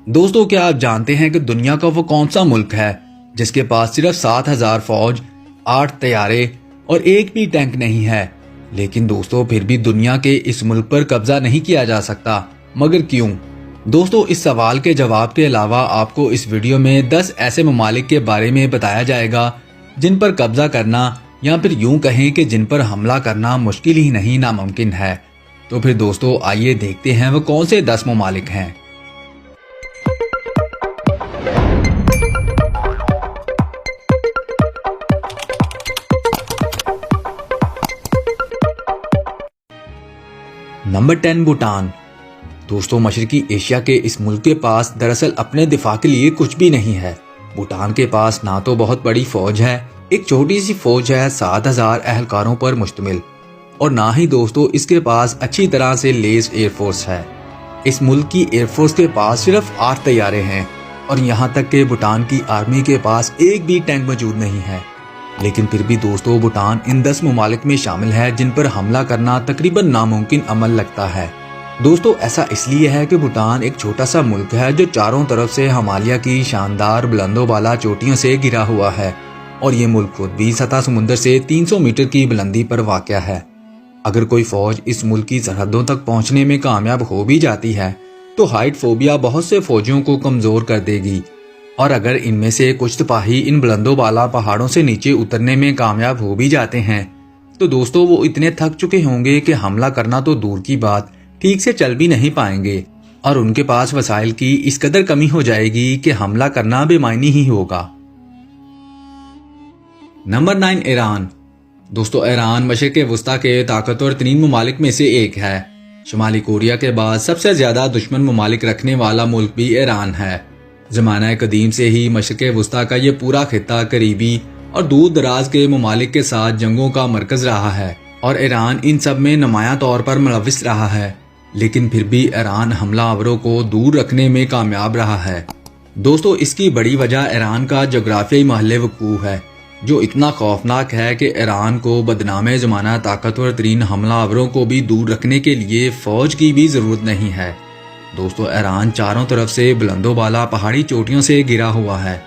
दोस्तों, क्या आप जानते हैं कि दुनिया का वो कौन सा मुल्क है जिसके पास सिर्फ 7,000 फौज, 8 तैयारे और एक भी टैंक नहीं है? लेकिन दोस्तों, फिर भी दुनिया के इस मुल्क पर कब्जा नहीं किया जा सकता। मगर क्यों? दोस्तों, इस सवाल के जवाब के अलावा आपको इस वीडियो में 10 ऐसे ममालिक के बारे में बताया जाएगा जिन पर कब्जा करना, या फिर यूं कहें कि जिन पर हमला करना मुश्किल ही नहीं नामुमकिन है। तो फिर दोस्तों, आइए देखते हैं वो कौन से 10 ममालिक हैं। नंबर 10, भूटान। दोस्तों, मशरकी एशिया के इस मुल्क के पास दरअसल अपने दिफा के लिए कुछ भी नहीं है। भूटान के पास ना तो बहुत बड़ी फौज है, एक छोटी सी फौज है 7,000 एहलकारों पर मुश्तमिल, और ना ही दोस्तों इसके पास अच्छी तरह से लेस एयरफोर्स है। इस मुल्क की एयरफोर्स के पास सिर्फ 8 तैयारे हैं, और यहाँ तक कि भूटान की आर्मी के पास एक भी टैंक मौजूद नहीं है। लेकिन फिर भी दोस्तों, भूटान इन 10 ममालिक में शामिल है जिन पर हमला करना तकरीबन नामुमकिन अमल लगता है। दोस्तों, ऐसा इसलिए है कि भूटान एक छोटा सा मुल्क है जो चारों तरफ से हिमालय की शानदार बुलंदोबाला चोटियों से घिरा हुआ है, और ये मुल्क खुद भी सतह समुद्र से 300 मीटर की बुलंदी पर वाक़या है। अगर कोई फौज इस मुल्क की सरहदों तक पहुंचने में कामयाब हो भी जाती है तो हाइट फोबिया बहुत से फौजियों को कमजोर कर देगी, और अगर इनमें से कुछ सिपाही इन बुलंदोबाला पहाड़ों से नीचे उतरने में कामयाब हो भी जाते हैं तो दोस्तों वो इतने थक चुके होंगे कि हमला करना तो दूर की बात, ठीक से चल भी नहीं पाएंगे, और उनके पास वसाइल की इस कदर कमी हो जाएगी कि हमला करना बेमायनी ही होगा। Number 9, Iran. दोस्तों, ईरान मशरिक़ वुस्ता के ताकतवर तरीन ममालिक में से एक है। शुमाली कोरिया के बाद सबसे ज्यादा दुश्मन ममालिक रखने वाला मुल्क भी ईरान है। ज़माना कदीम से ही मशरिक़ वुस्ता का ये पूरा खित्ता करीबी और दूर दराज के ममालिक के साथ जंगों का मरकज रहा है, और ईरान इन सब में नुमायां तौर पर मुलव्विस रहा है। लेकिन फिर भी ईरान हमलावरों को दूर रखने में कामयाब रहा है। दोस्तों, इसकी बड़ी वजह ईरान का जोग्राफियाई महल वक़ूफ़ है, जो इतना खौफनाक है कि ईरान को बदनाम ज़माना ताकतवर तरीन हमलावरों को भी दूर रखने के लिए फ़ौज की भी ज़रूरत नहीं है। दोस्तों, ईरान चारों तरफ से बुलंदोबाला पहाड़ी चोटियों से घिरा हुआ है,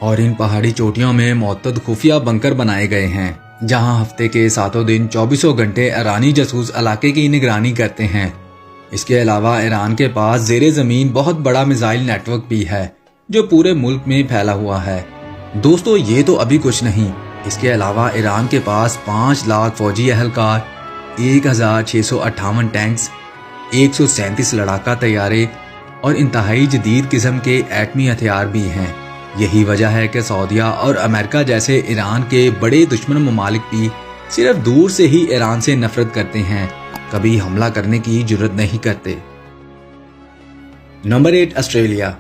और इन पहाड़ी चोटियों में मुअत्तद खुफिया बंकर बनाए गए हैं जहां हफ्ते के 7 दिन 24 घंटे ईरानी जासूस इलाके की निगरानी करते हैं। इसके अलावा ईरान के पास ज़ेरे ज़मीन बहुत बड़ा मिसाइल नेटवर्क भी है जो पूरे मुल्क में फैला हुआ है। दोस्तों, ये तो अभी कुछ नहीं, इसके अलावा ईरान के पास 5 लाख फौजी एहलकार, 1,658 टैंक्स, 137 लड़ाका तैयारे और इंतहाई जदीद किस्म के एटमी हथियार भी हैं। यही वजह है कि सऊदीया और अमेरिका जैसे ईरान के बड़े दुश्मन ममालिक भी सिर्फ दूर से ही ईरान से नफरत करते हैं, कभी हमला करने की जुर्रत नहीं करते। Number 8, Australia.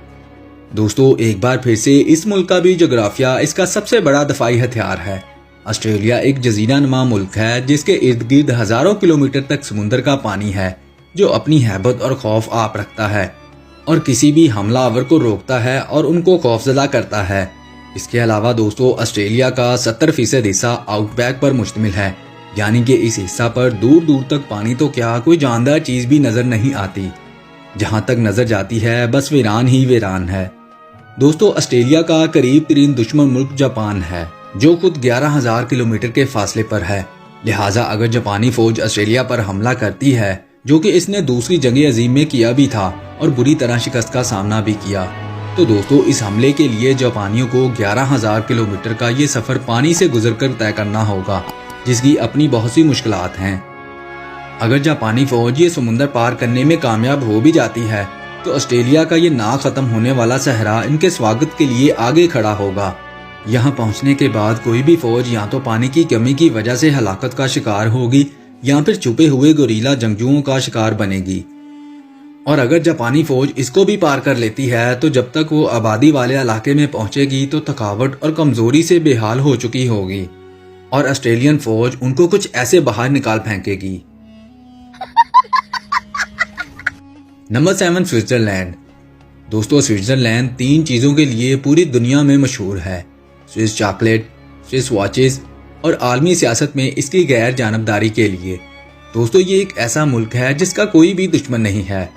दोस्तों, एक बार फिर से इस मुल्क का भी जोग्राफिया इसका सबसे बड़ा दफाई हथियार है। ऑस्ट्रेलिया एक जजीरा नुमा मुल्क है जिसके इर्द गिर्द हजारों किलोमीटर तक समुद्र का पानी है, जो अपनी हैबत और खौफ आप रखता है और किसी भी हमलावर को रोकता है और उनको खौफजदा करता है। इसके अलावा दोस्तों, ऑस्ट्रेलिया का 70% हिस्सा आउटबैक पर मुश्तमिल है, यानी कि इस हिस्सा पर दूर दूर तक पानी तो क्या कोई जानदार चीज भी नजर नहीं आती। जहां तक नजर जाती है बस वीरान ही वीरान है। दोस्तों, ऑस्ट्रेलिया का करीब तरीन दुश्मन मुल्क जापान है, जो खुद 11,000 किलोमीटर के फासले पर है। लिहाजा अगर जापानी फौज ऑस्ट्रेलिया पर हमला करती है, जो कि इसने दूसरी जंग अजीम में किया भी था और बुरी तरह शिकस्त का सामना भी किया, तो दोस्तों इस हमले के लिए जापानियों को 11,000 किलोमीटर का ये सफर पानी से गुजरकर तय करना होगा, जिसकी अपनी बहुत सी मुश्किलात हैं। अगर जापानी फौज ये समुंदर पार करने में कामयाब हो भी जाती है तो ऑस्ट्रेलिया का ये ना खत्म होने वाला सहरा इनके स्वागत के लिए आगे खड़ा होगा। यहाँ पहुँचने के बाद कोई भी फौज या तो पानी की कमी की वजह से हलाकत का शिकार होगी या फिर छुपे हुए गोरीला जंगजुओं का शिकार बनेगी। और अगर जापानी फौज इसको भी पार कर लेती है तो जब तक वो आबादी वाले इलाके में पहुंचेगी तो थकावट और कमजोरी से बेहाल हो चुकी होगी, और ऑस्ट्रेलियन फौज उनको कुछ ऐसे बाहर निकाल फेंकेगी। Number 7, Switzerland. दोस्तों, स्विट्जरलैंड 3 चीजों के लिए पूरी दुनिया में मशहूर है: स्विस चॉकलेट, स्विस वॉचेस और आलमी सियासत में इसकी गैर जानबदारी के लिए। दोस्तों, ये एक ऐसा मुल्क है जिसका कोई भी दुश्मन नहीं है।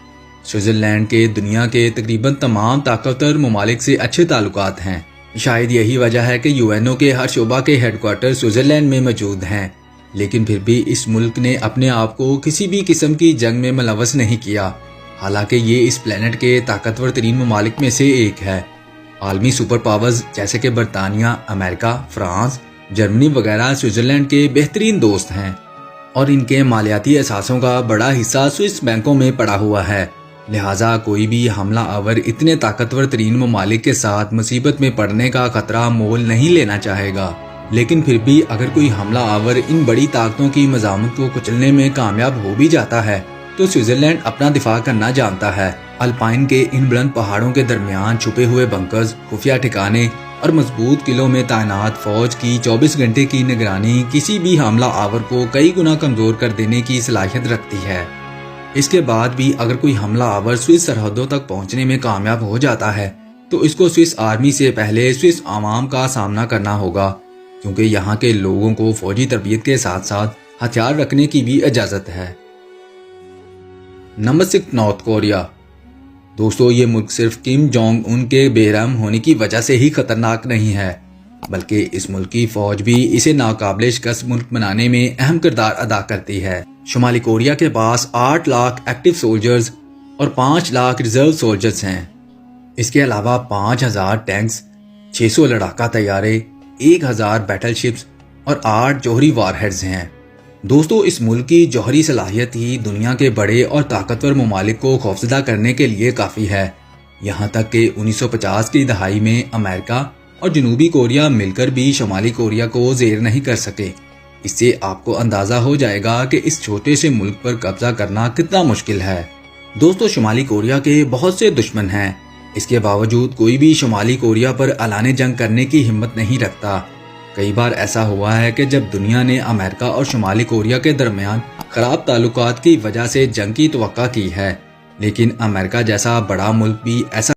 سوئٹزرلینڈ کے دنیا کے تقریباً تمام طاقتور ممالک سے اچھے تعلقات ہیں۔ شاید یہی وجہ ہے کہ UNO کے ہر شعبہ کے ہیڈ کوارٹر سوئٹزرلینڈ میں موجود ہیں، لیکن پھر بھی اس ملک نے اپنے آپ کو کسی بھی قسم کی جنگ میں ملوث نہیں کیا، حالانکہ یہ اس پلینٹ کے طاقتور ترین ممالک میں سے ایک ہے۔ عالمی سپر پاورز جیسے کہ برطانیہ، امریکہ، فرانس، جرمنی وغیرہ سوئٹزرلینڈ کے بہترین دوست ہیں، اور ان کے مالیاتی اثاثوں کا بڑا حصہ سوئس بینکوں میں پڑا ہوا ہے۔ لہٰذا کوئی بھی حملہ آور اتنے طاقتور ترین ممالک کے ساتھ مصیبت میں پڑنے کا خطرہ مول نہیں لینا چاہے گا۔ لیکن پھر بھی اگر کوئی حملہ آور ان بڑی طاقتوں کی مزاحمت کو کچلنے میں کامیاب ہو بھی جاتا ہے تو سوئٹزرلینڈ اپنا دفاع کرنا جانتا ہے۔ الپائن کے ان بلند پہاڑوں کے درمیان چھپے ہوئے بنکرز، خفیہ ٹھکانے اور مضبوط قلعوں میں تعینات فوج کی 24 گھنٹے کی نگرانی کسی بھی حملہ آور کو کئی گنا کمزور کر دینے کی صلاحیت رکھتی ہے۔ اس کے بعد بھی اگر کوئی حملہ آور سوئس سرحدوں تک پہنچنے میں کامیاب ہو جاتا ہے تو اس کو سوئس آرمی سے پہلے سوئس عوام کا سامنا کرنا ہوگا، کیونکہ یہاں کے لوگوں کو فوجی تربیت کے ساتھ ساتھ ہتھیار رکھنے کی بھی اجازت ہے۔ Number 6، north Korea. دوستو، یہ ملک صرف کم جونگ ان کے بے رحم ہونے کی وجہ سے ہی خطرناک نہیں ہے، بلکہ اس ملک کی فوج بھی اسے ناقابل شکست ملک بنانے میں اہم کردار ادا کرتی ہے۔ شمالی کوریا کے پاس 8 لاکھ ایکٹیو سولجرز اور 5 لاکھ ریزرو سولجرز ہیں۔ اس کے علاوہ 5000 ٹینکس، 600 لڑاکا طیارے، 1000 بیٹل شپس اور 8 جوہری وار ہیڈز ہیں۔ دوستو، اس ملک کی جوہری صلاحیت ہی دنیا کے بڑے اور طاقتور ممالک کو خوفزدہ کرنے کے لیے کافی ہے، یہاں تک کہ 1950 کی دہائی میں امریکہ اور جنوبی کوریا مل کر بھی شمالی کوریا کو زیر نہیں کر سکے۔ اس سے آپ کو اندازہ ہو جائے گا کہ اس چھوٹے سے ملک پر قبضہ کرنا کتنا مشکل ہے۔ دوستو، شمالی کوریا کے بہت سے دشمن ہیں، اس کے باوجود کوئی بھی شمالی کوریا پر اعلان جنگ کرنے کی ہمت نہیں رکھتا۔ کئی بار ایسا ہوا ہے کہ جب دنیا نے امریکہ اور شمالی کوریا کے درمیان خراب تعلقات کی وجہ سے جنگ کی توقع کی ہے، لیکن امریکہ جیسا بڑا ملک بھی ایسا